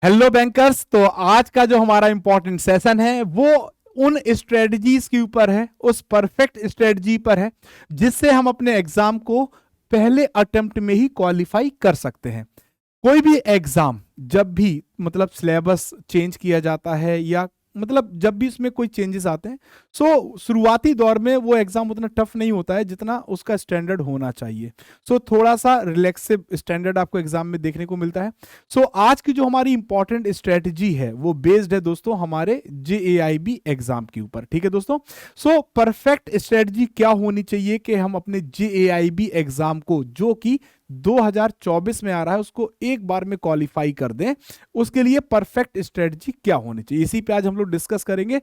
Hello bankers. तो आज का जो हमारा इंपॉर्टेंट सेशन है वो उन स्ट्रेटजीज के ऊपर है, उस परफेक्ट स्ट्रेटजी पर है जिससे हम अपने एग्जाम को पहले अटेम्प्ट में ही क्वालिफाई कर सकते हैं। कोई भी एग्जाम जब भी मतलब सिलेबस चेंज किया जाता है या मतलब जब भी इसमें कोई चेंजेस आते हैं, शुरुआती दौर में वो एग्जाम उतना टफ नहीं होता है जितना उसका स्टैंडर्ड होना चाहिए। थोड़ा सा रिलैक्सिव स्टैंडर्ड आपको एग्जाम में देखने को मिलता है। आज की जो हमारी इंपॉर्टेंट स्ट्रेटजी है वो बेस्ड है दोस्तों हमारे जेएआईबी एग्जाम के ऊपर। ठीक है दोस्तों। परफेक्ट स्ट्रेटजी क्या होनी चाहिए कि हम अपने जेएआईबी एग्जाम को, जो कि 2024 में आ रहा है, उसको एक बार में क्वालिफाई कर दें। उसके लिए परफेक्ट स्ट्रेटजी क्या होनी चाहिए, इसी पे आज हम लोग डिस्कस करेंगे।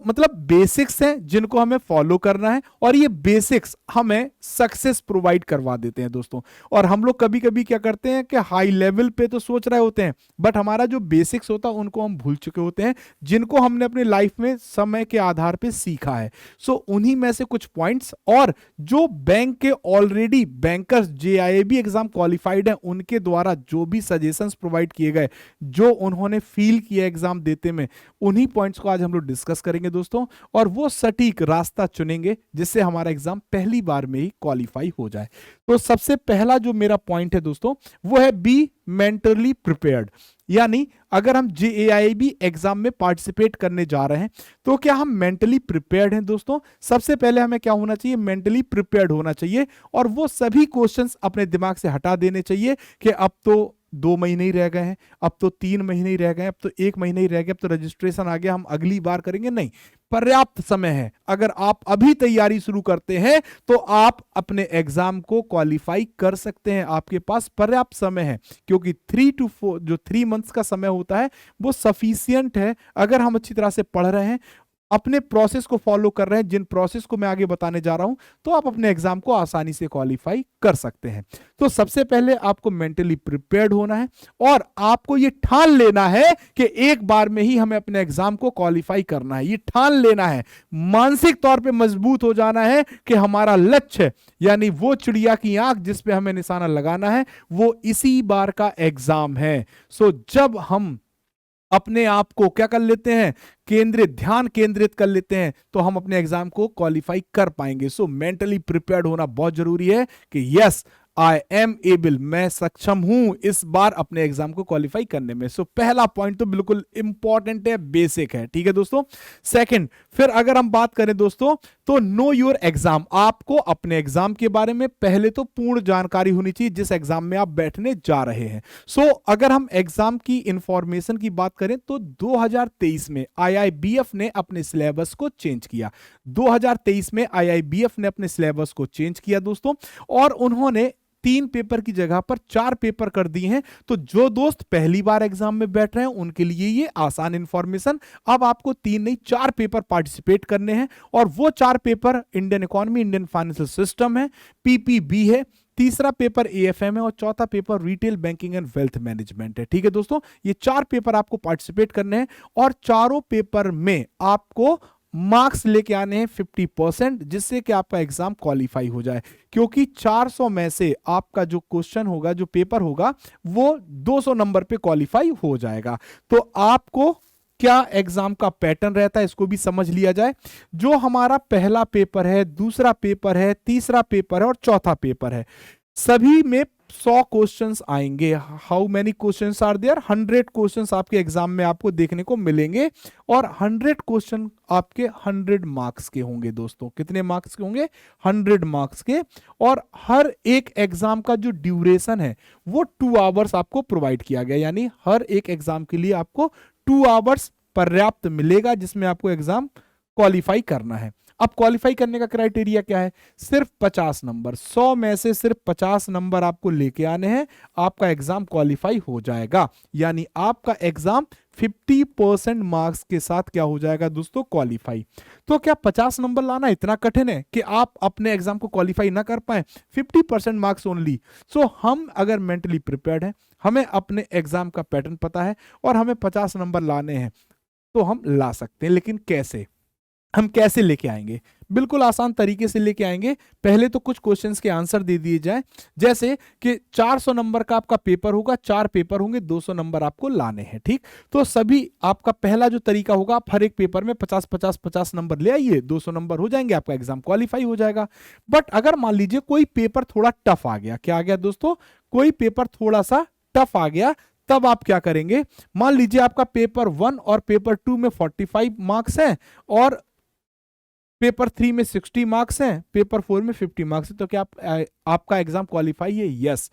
मतलब बेसिक्स हैं जिनको हमें फॉलो करना है और ये बेसिक्स हमें सक्सेस प्रोवाइड करवा देते हैं दोस्तों। और हम लोग कभी कभी क्या करते हैं कि हाई लेवल पे तो सोच रहे होते हैं, बट हमारा जो बेसिक्स होता है उनको हम भूल चुके होते हैं, जिनको हमने अपनी लाइफ में समय के आधार पे सीखा है। उन्हीं में से कुछ पॉइंट्स, और जो बैंक के already bankers JIB exam qualified हैं उनके द्वारा जो भी सजेशंस प्रोवाइड किए गए, जो उन्होंने फील किया एग्जाम देते में, उन्हीं पॉइंट्स को आज हम लोग डिस्कस करेंगे दोस्तों। और वो सटीक रास्ता चुनेंगे जिससे हमारा एग्जाम पहली बार में ही क्वालिफाई हो जाए। तो सबसे पहला जो मेरा पॉइंट है दोस्तों वो है बी मेंटली प्रिपेयर्ड। यानी अगर हम जेएआईबी एग्जाम में पार्टिसिपेट करने जा रहे हैं तो क्या हम मेंटली प्रिपेयर्ड हैं दोस्तों? सबसे पहले हमें क्या होना चाहिए? मेंटली प्रिपेयर्ड होना चाहिए। और वो सभी क्वेश्चंस अपने दिमाग से हटा देने चाहिए कि अब तो 2 महीने ही रह गए हैं, अब तो 3 महीने ही रह गए, अब तो 1 महीने ही रह गए, अब तो रजिस्ट्रेशन आ गया, हम अगली बार करेंगे। नहीं, पर्याप्त समय है। अगर आप अभी तैयारी शुरू करते हैं तो आप अपने एग्जाम को क्वालिफाई कर सकते हैं, आपके पास पर्याप्त समय है। क्योंकि 3 to 4 जो 3 मंथ्स का समय होता है वो सफिशियंट है। अगर हम अच्छी तरह से पढ़ रहे हैं, अपने प्रोसेस को फॉलो कर रहे हैं, जिन प्रोसेस को मैं आगे बताने जा रहा हूं, तो आप अपने एग्जाम को आसानी से क्वालिफाई कर सकते हैं। तो सबसे पहले आपको मेंटली प्रिपेयर्ड होना है और आपको यह ठान लेना है कि एक बार में ही हमें अपने एग्जाम को क्वालिफाई करना है। ये ठान लेना है, मानसिक तौर पे मजबूत हो जाना है कि हमारा लक्ष्य, यानी वो चिड़िया की आंख जिस पे हमें निशाना लगाना है, वो इसी बार का एग्जाम है। जब हम अपने आप को क्या कर लेते हैं, ध्यान केंद्रित कर लेते हैं, तो हम अपने एग्जाम को क्वालिफाई कर पाएंगे। मेंटली प्रिपेयर्ड होना बहुत जरूरी है कि यस आई एम एबल, मैं सक्षम हूं इस बार अपने एग्जाम को क्वालिफाई करने में। पहला पॉइंट तो बिल्कुल इंपॉर्टेंट है, बेसिक है। ठीक है दोस्तों। सेकंड, फिर अगर हम बात करें दोस्तों, तो नो योर एग्जाम। आपको अपने एग्जाम के बारे में पहले तो पूर्ण जानकारी होनी चाहिए जिस एग्जाम में आप बैठने जा रहे हैं। अगर हम एग्जाम की इंफॉर्मेशन की बात करें तो 2023 में आईआईबीएफ ने अपने सिलेबस को चेंज किया। 2023 में आईआईबीएफ ने अपने सिलेबस को चेंज किया दोस्तों, और उन्होंने 3 पेपर की जगह पर 4 पेपर कर दिए हैं। तो जो दोस्त पहली बार एग्जाम में बैठ रहे हैं उनके लिए ये आसान इंफॉर्मेशन। अब आपको 3 नहीं 4 पेपर पार्टिसिपेट करने हैं, और वो 4 paper Indian economy, Indian financial system है, पीपीबी है, तीसरा पेपर एएफएम है, और चौथा paper retail banking and wealth management है। ठीक है दोस्तों, ये 4 पेपर आपको पार्टिसिपेट करने हैं, और चारों पेपर में आपको मार्क्स लेके आने हैं 50%, जिससे कि आपका एग्जाम क्वालिफाई हो जाए। क्योंकि 400 में से आपका जो क्वेश्चन होगा, जो पेपर होगा, वो 200 नंबर पे क्वालिफाई हो जाएगा। तो आपको क्या एग्जाम का पैटर्न रहता है इसको भी समझ लिया जाए। जो हमारा पहला पेपर है, दूसरा पेपर है, तीसरा पेपर है और चौथा पेपर है, सभी में 100 क्वेश्चंस आएंगे। How many questions are there? 100 questions आपके एग्जाम में आपको देखने को मिलेंगे, और 100 क्वेश्चन आपके 100 मार्क्स के होंगे दोस्तों। कितने मार्क्स के होंगे? 100 मार्क्स के। और हर एक एग्जाम का जो ड्यूरेशन है वो 2 आवर्स आपको प्रोवाइड किया गया, यानी हर एक एग्जाम के लिए आपको 2 आवर्स पर्याप्त मिलेगा जिसमें आपको एग्जाम क्वालिफाई करना है। अब क्वालिफाई करने का क्राइटेरिया क्या है? सिर्फ 50 नंबर, 100 में से सिर्फ 50 नंबर आपको लेके आने हैं, आपका एग्जाम क्वालिफाई हो जाएगा। यानी आपका एग्जाम 50% मार्क्स के साथ क्या हो जाएगा दोस्तों? क्वालिफाई। तो क्या 50 नंबर लाना इतना कठिन है कि आप अपने एग्जाम को क्वालिफाई ना कर पाए? 50% मार्क्स ओनली। हम अगर मेंटली प्रिपेयर्ड हैं, हमें अपने एग्जाम का पैटर्न पता है और हमें 50 नंबर लाने हैं, तो हम ला सकते हैं। लेकिन कैसे? हम कैसे लेके आएंगे? बिल्कुल आसान तरीके से लेके आएंगे। पहले तो कुछ क्वेश्चंस के आंसर दे दिए जाए, जैसे कि 400 नंबर का आपका पेपर होगा, 4 पेपर होंगे, 200 नंबर आपको लाने हैं, ठीक। तो सभी आपका पहला जो तरीका होगा, आप हर एक पेपर में 50-50-50 नंबर ले आइए, 200 नंबर हो जाएंगे, आपका एग्जाम क्वालिफाई हो जाएगा। बट अगर मान लीजिए कोई पेपर थोड़ा टफ आ गया, क्या आ गया दोस्तों? कोई पेपर थोड़ा सा टफ आ गया, तब आप क्या करेंगे? मान लीजिए आपका पेपर 1 और पेपर 2 में 45 मार्क्स हैं और पेपर 3 में 60 मार्क्स हैं, पेपर 4 में 50 मार्क्स है, तो क्या आपका एग्जाम क्वालिफाई है? यस।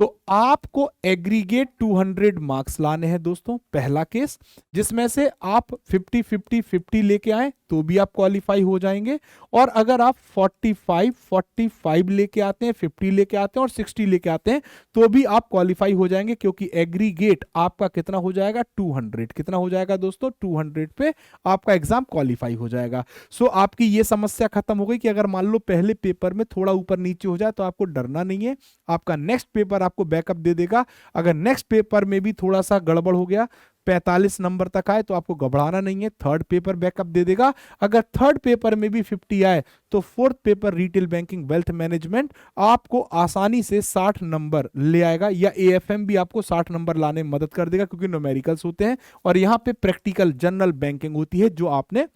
तो आपको एग्रीगेट 200 मार्क्स लाने हैं दोस्तों, पहला केस, जिसमें से आप 50-50-50 लेके आए तो भी आप क्वालिफाई हो जाएंगे। और अगर आप 45-45 लेके आते हैं, 50 लेके आते हैं और 60 लेके आते हैं तो भी आप क्वालिफाई हो जाएंगे, क्योंकि एग्रीगेट आपका कितना हो जाएगा? 200। कितना हो जाएगा दोस्तों? 200 पे आपका एग्जाम क्वालिफाई हो जाएगा। सो आपकी ये समस्या खत्म हो गई कि अगर मान लो पहले पेपर में थोड़ा ऊपर नीचे हो जाए तो आपको डरना नहीं है, आपका नेक्स्ट पेपर आपको बैकअप दे देगा। अगर नेक्स्ट पेपर में भी थोड़ा सा गड़बड़ हो गया, 45 नंबर तक आए, तो आपको घबराना नहीं है, थर्ड पेपर बैकअप दे देगा। अगर थर्ड पेपर में भी 50 आए तो fourth paper retail banking wealth management आपको आसानी से 60 नंबर ले आएगा, या एएफएम भी आपको 60 नंबर लाने में मदद कर देगा, क्योंकि न्यूमेरिकल्स होते हैं और यहां पे प्रैक्टिकल जनरल बैंकिंग होती है जो आपने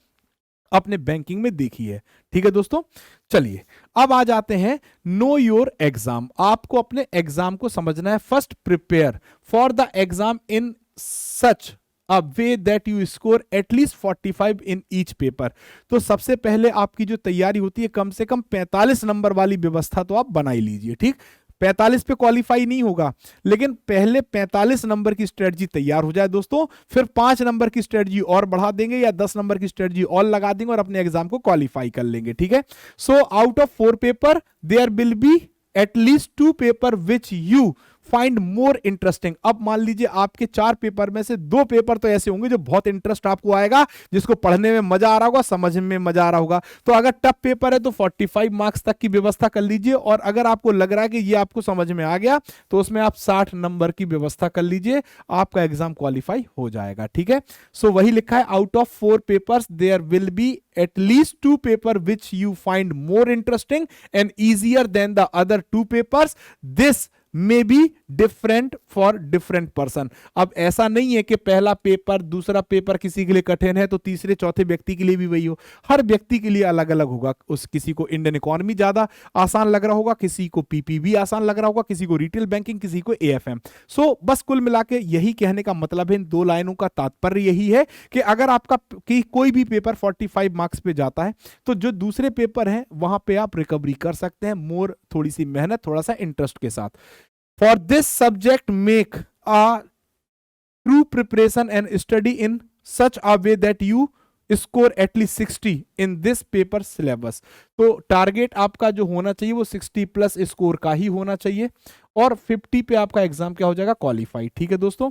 अपने बैंकिंग में देखी है। ठीक है दोस्तों, चलिए अब आ जाते हैं नो योर एग्जाम। आपको अपने एग्जाम को समझना है। First, prepare for the exam in such a way that you score at least 45 in each paper. तो सबसे पहले आपकी जो तैयारी होती है, कम से कम 45 नंबर वाली व्यवस्था तो आप बना ही लीजिए, ठीक। 45 पे क्वालिफाई नहीं होगा, लेकिन पहले 45 नंबर की स्ट्रेटजी तैयार हो जाए दोस्तों, फिर 5 नंबर की स्ट्रेटजी और बढ़ा देंगे या 10 नंबर की स्ट्रेटजी और लगा देंगे और अपने एग्जाम को क्वालिफाई कर लेंगे, ठीक है। So out of 4 paper there will be at least 2 paper which you find more interesting. अब मान लीजिए आपके 4 पेपर में से 2 पेपर तो ऐसे होंगे जो बहुत इंटरेस्ट आपको आएगा, जिसको पढ़ने में मजा आ रहा होगा, समझ में मजा आ रहा होगा। तो अगर टफ पेपर है तो 45 मार्क्स तक की व्यवस्था कर लीजिए, और अगर आपको लग रहा है कि ये आपको समझ में आ गया तो उसमें आप 60 नंबर की व्यवस्था कर लीजिए, आपका एग्जाम क्वालिफाई हो जाएगा, ठीक है। सो वही लिखा है, out of 4 papers there will be at least 2 paper which you find more interesting and easier than the other 2 papers. This may be different for different person. अब ऐसा नहीं है कि पहला पेपर दूसरा पेपर किसी के लिए कठिन है तो तीसरे चौथे व्यक्ति के लिए भी वही हो। हर व्यक्ति के लिए अलग अलग होगा। उस किसी को इंडियन इकोनॉमी ज्यादा आसान लग रहा होगा, किसी को पीपीबी आसान लग रहा होगा, किसी को रिटेल बैंकिंग, किसी को एएफएम। सो बस कुल मिला के यही कहने का मतलब है, इन 2 लाइनों का तात्पर्य यही है कि अगर आपका कोई भी पेपर 45 मार्क्स पे जाता है तो जो दूसरे पेपर हैं वहां पे आप रिकवरी कर सकते हैं, मोर थोड़ी सी मेहनत, थोड़ा सा इंटरेस्ट के साथ। For this subject, make a true preparation and study in such a way that you score at least 60 in this paper syllabus। तो टारगेट आपका जो होना चाहिए वो 60 प्लस स्कोर का ही होना चाहिए, और 50 पे आपका एग्जाम क्या हो जाएगा? क्वालिफाई। ठीक है दोस्तों,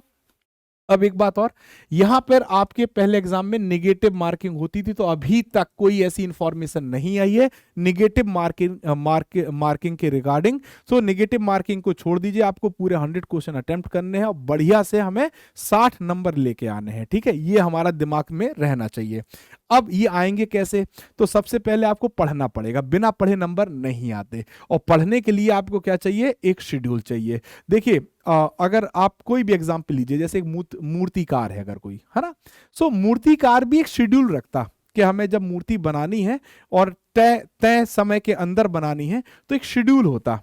अब एक बात और, यहां पर आपके पहले एग्जाम में नेगेटिव मार्किंग होती थी, तो अभी तक कोई ऐसी इंफॉर्मेशन नहीं आई है नेगेटिव मार्किंग के रिगार्डिंग। सो नेगेटिव मार्किंग को छोड़ दीजिए, आपको पूरे 100 क्वेश्चन अटेम्प्ट करने हैं और बढ़िया से हमें 60 नंबर लेके आने हैं, ठीक है। ये हमारा दिमाग में रहना चाहिए। अब ये आएंगे कैसे? तो सबसे पहले आपको पढ़ना पड़ेगा, बिना पढ़े नंबर नहीं आते, और पढ़ने के लिए आपको क्या चाहिए? एक शेड्यूल चाहिए। देखिए अगर आप कोई भी एग्जाम्पल लीजिए, जैसे एक मूर्तिकार है अगर कोई, है ना, सो मूर्तिकार भी एक शेड्यूल रखता कि हमें जब मूर्ति बनानी है और तय समय के अंदर बनानी है तो एक शेड्यूल होता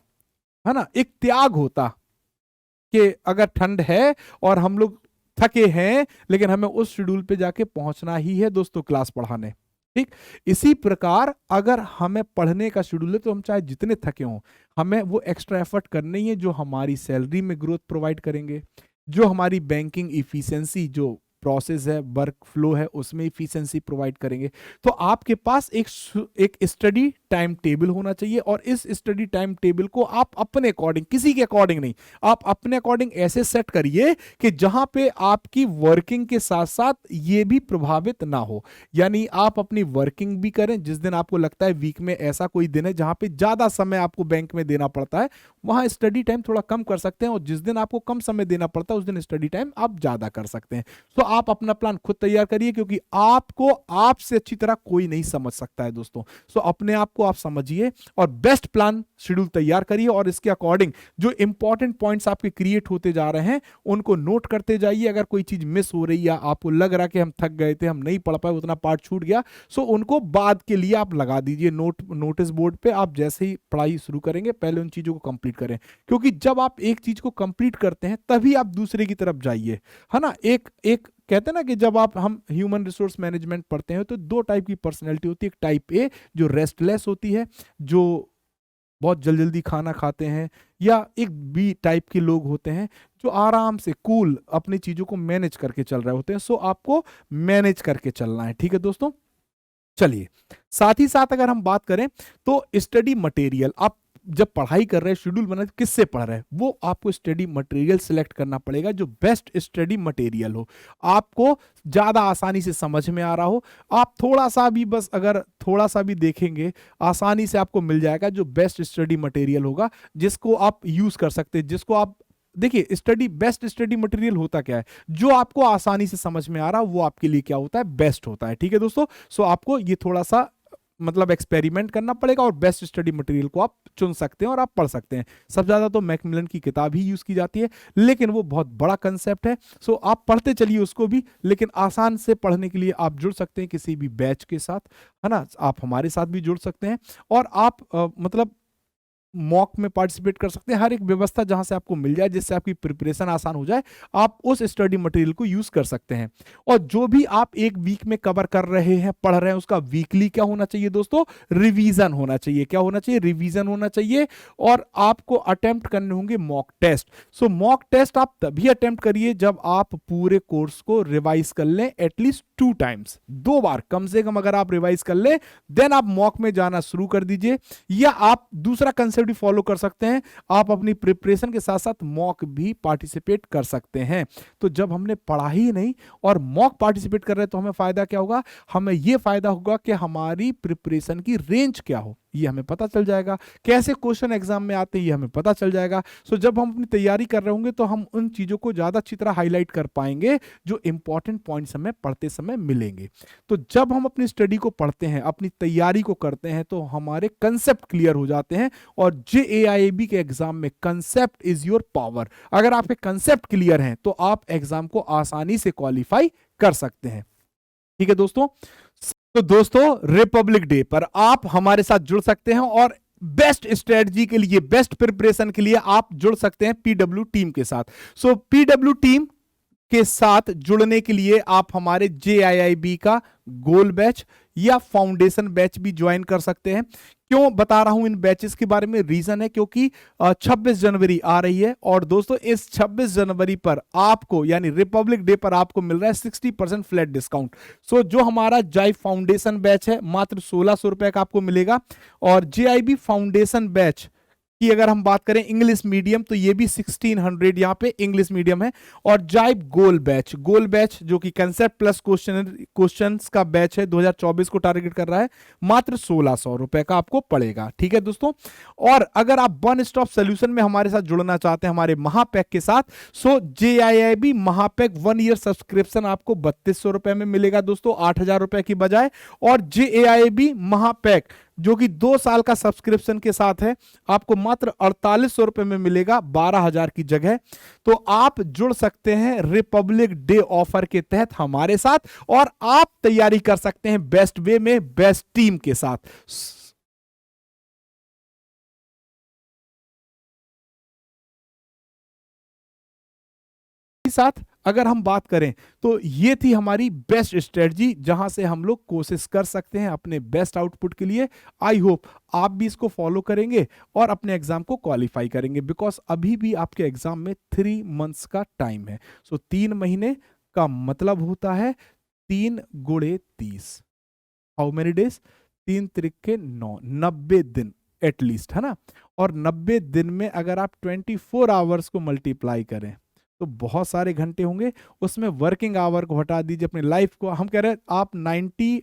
है ना, एक त्याग होता कि अगर ठंड है और हम लोग थके हैं लेकिन हमें उस शेड्यूल पे जाके पहुंचना ही है दोस्तों क्लास पढ़ाने, ठीक। इसी प्रकार अगर हमें पढ़ने का शेड्यूल है तो हम चाहे जितने थके हों, हमें वो एक्स्ट्रा एफर्ट करनी है जो हमारी सैलरी में ग्रोथ प्रोवाइड करेंगे, जो हमारी बैंकिंग इफिशिएंसी जो प्रोसेस है, वर्क फ्लो है, उसमें इफिशिएंसी प्रोवाइड करेंगे। तो आपके पास एक स्टडी टाइम टेबल होना चाहिए, और इस स्टडी टाइम टेबल को आप अपने अकॉर्डिंग, किसी के अकॉर्डिंग नहीं, आप अपने अकॉर्डिंग ऐसे सेट करिए कि जहां पे आपकी वर्किंग के साथ साथ ये भी प्रभावित ना हो। यानी आप अपनी वर्किंग भी करें, जिस दिन आपको लगता है वीक में ऐसा कोई दिन है जहां पे ज्यादा समय आपको बैंक में देना पड़ता है, वहां स्टडी टाइम थोड़ा कम कर सकते हैं, और जिस दिन आपको कम समय देना पड़ता है उस दिन स्टडी टाइम आप ज्यादा कर सकते हैं। तो आप अपना प्लान खुद तैयार करिए, क्योंकि आपको आपसे अच्छी तरह कोई नहीं समझ सकता है दोस्तों। सो अपने आप को आप समझिए और बेस्ट प्लान शेड्यूल तैयार करिए, और इसके अकॉर्डिंग जो इंपॉर्टेंट पॉइंट्स आपके क्रिएट होते जा रहे हैं उनको नोट करते जाइए। अगर कोई चीज मिस हो रही है, आपको लग रहा है कि हम थक गए थे, हम नहीं पढ़ पाए, उतना पार्ट छूट गया, सो उनको बाद के लिए आप लगा दीजिए नोटिस बोर्ड पे। आप जैसे ही पढ़ाई शुरू करेंगे पहले उन चीजों को कंप्लीट करें, क्योंकि जब आप एक चीज को कंप्लीट करते हैं तभी आप दूसरे की तरफ जाइए, है ना। एक एक कहते हैं ना कि जब हम ह्यूमन रिसोर्स मैनेजमेंट पढ़ते हैं तो दो टाइप की पर्सनैलिटी होती है। एक टाइप ए जो रेस्टलेस होती है, जो बहुत जल्दी जल्दी खाना खाते हैं, या एक बी टाइप के लोग होते हैं जो आराम से कूल अपनी चीजों को मैनेज करके चल रहे होते हैं। सो आपको मैनेज करके चलना है, ठीक है दोस्तों। चलिए, साथ ही साथ अगर हम बात करें तो स्टडी मटेरियल, आप जब पढ़ाई कर रहे हैं, शेड्यूल बना किससे पढ़ रहे हैं, वो आपको स्टडी मटेरियल सिलेक्ट करना पड़ेगा जो बेस्ट स्टडी मटेरियल हो, आपको ज्यादा आसानी से समझ में आ रहा हो। आप थोड़ा सा भी, बस अगर थोड़ा सा भी देखेंगे, आसानी से आपको मिल जाएगा जो बेस्ट स्टडी मटेरियल होगा, जिसको आप यूज कर सकते हैं, जिसको आप देखिए। स्टडी बेस्ट स्टडी मटेरियल होता क्या है, जो आपको आसानी से समझ में आ रहा है वो आपके लिए क्या होता है, बेस्ट होता है, ठीक है दोस्तों। सो आपको ये थोड़ा सा मतलब एक्सपेरिमेंट करना पड़ेगा, और बेस्ट स्टडी मटेरियल को आप चुन सकते हैं और आप पढ़ सकते हैं। सबसे ज्यादा तो मैकमिलन की किताब ही यूज की जाती है, लेकिन वो बहुत बड़ा कंसेप्ट है। सो आप पढ़ते चलिए उसको भी, लेकिन आसान से पढ़ने के लिए आप जुड़ सकते हैं किसी भी बैच के साथ, है ना। आप हमारे साथ भी जुड़ सकते हैं, और आप मतलब मॉक में पार्टिसिपेट कर सकते हैं। हर एक व्यवस्था जहां से आपको मिल जाए, जिससे आपकी प्रिपरेशन आसान हो जाए, आप उस स्टडी मटेरियल को यूज कर सकते हैं। और जो भी आप एक वीक में कवर कर रहे हैं, पढ़ रहे हैं, उसका वीकली क्या होना चाहिए दोस्तों, रिवीजन होना चाहिए। क्या होना चाहिए, रिवीजन होना चाहिए। और आपको अटेम्प्ट करने होंगे मॉक टेस्ट। सो मॉक टेस्ट आप तभी अटेम्प्ट करिए जब आप पूरे कोर्स को रिवाइज कर लें, एटलीस्ट 2 टाइम्स, 2 बार कम से कम अगर आप रिवाइज कर लें, देन आप मॉक में जाना शुरू कर दीजिए। या आप दूसरा कंसेप्ट भी फॉलो कर सकते हैं, आप अपनी प्रिपरेशन के साथ साथ मॉक भी पार्टिसिपेट कर सकते हैं। तो जब हमने पढ़ा ही नहीं और मॉक पार्टिसिपेट कर रहे हैं, तो हमें फायदा क्या होगा, हमें यह फायदा होगा कि हमारी प्रिपरेशन की रेंज क्या हो, ये हमें पता चल जाएगा। कैसे क्वेश्चन एग्जाम में आते हैं, ये हमें पता चल जाएगा। सो जब हम अपनी तैयारी कर रहे होंगे, तो हम उन चीजों को ज्यादा अच्छी तरह हाईलाइट कर पाएंगे जो इंपॉर्टेंट पॉइंट्स हमें पढ़ते समय मिलेंगे। तो जब हम अपनी स्टडी को पढ़ते हैं, अपनी तैयारी को करते हैं, तो हमारे कंसेप्ट क्लियर हो जाते हैं। और JAIAB के एग्जाम में कंसेप्ट इज योर पावर। अगर आपके कंसेप्ट क्लियर हैं, तो आप एग्जाम को आसानी से क्वालिफाई कर सकते हैं, ठीक है दोस्तों। तो दोस्तों, रिपब्लिक डे पर आप हमारे साथ जुड़ सकते हैं, और बेस्ट स्ट्रेटजी के लिए, बेस्ट प्रिपरेशन के लिए आप जुड़ सकते हैं PW टीम के साथ। सो PW टीम के साथ जुड़ने के लिए आप हमारे JIIB का गोल बैच या फाउंडेशन बैच भी ज्वाइन कर सकते हैं। क्यों बता रहा हूं इन बैचेस के बारे में, रीजन है क्योंकि 26 जनवरी आ रही है, और दोस्तों इस 26 जनवरी पर आपको, यानी रिपब्लिक डे पर आपको मिल रहा है 60% फ्लैट डिस्काउंट। सो जो हमारा जाई फाउंडेशन बैच है, मात्र 1600 रुपए का आपको मिलेगा। और JIB फाउंडेशन बैच की अगर हम बात करें इंग्लिश मीडियम, तो ये भी 1600 यहां पे इंग्लिश मीडियम है। और जाइब गोल बैच जो कि कंसेप्ट प्लस क्वेश्चंस का बैच है, 2024 को टारगेट कर रहा है, मात्र 1600 रुपए का आपको पड़ेगा, ठीक है दोस्तों। और अगर आप वन स्टॉप सोल्यूशन में हमारे साथ जुड़ना चाहते हैं, हमारे महापैक के साथ, सो JIIB महापैक 1 ईयर सब्सक्रिप्शन आपको 3200 रुपए में मिलेगा दोस्तों, 8000 रुपए की बजाय। और JAIB महापैक जो कि 2 साल का सब्सक्रिप्शन के साथ है, आपको मात्र 4800 रुपए में मिलेगा, 12000 की जगह। तो आप जुड़ सकते हैं रिपब्लिक डे ऑफर के तहत हमारे साथ, और आप तैयारी कर सकते हैं बेस्ट वे में, बेस्ट टीम के साथ। साथ अगर हम बात करें, तो ये थी हमारी बेस्ट स्ट्रेटजी, जहां से हम लोग कोशिश कर सकते हैं अपने बेस्ट आउटपुट के लिए। आई होप आप भी इसको फॉलो करेंगे और अपने एग्जाम को क्वालिफाई करेंगे, बिकॉज अभी भी आपके एग्जाम में 3 मंथ्स का टाइम है। सो 3 महीने का मतलब होता है 3 गुणे 30, हाउ मेनी डेज, 3 त्रिके 9, 90 दिन एटलीस्ट, है ना। और 90 दिन में अगर आप 24 आवर्स को मल्टीप्लाई करें, तो बहुत सारे घंटे होंगे। उसमें वर्किंग आवर को हटा दीजिए, अपनी लाइफ को, हम कह रहे हैं आप 90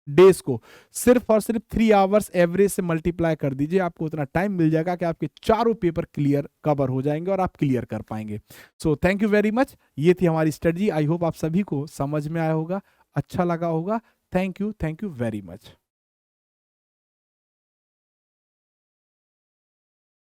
डेज को सिर्फ और सिर्फ 3 आवर्स एवरेज से मल्टीप्लाई कर दीजिए, आपको उतना टाइम मिल जाएगा कि आपके चारों पेपर क्लियर कवर हो जाएंगे और आप क्लियर कर पाएंगे। So thank you very much. ये थी हमारी स्ट्रेटजी। आई होप आप सभी को समझ में आया होगा, अच्छा लगा होगा। Thank you very much.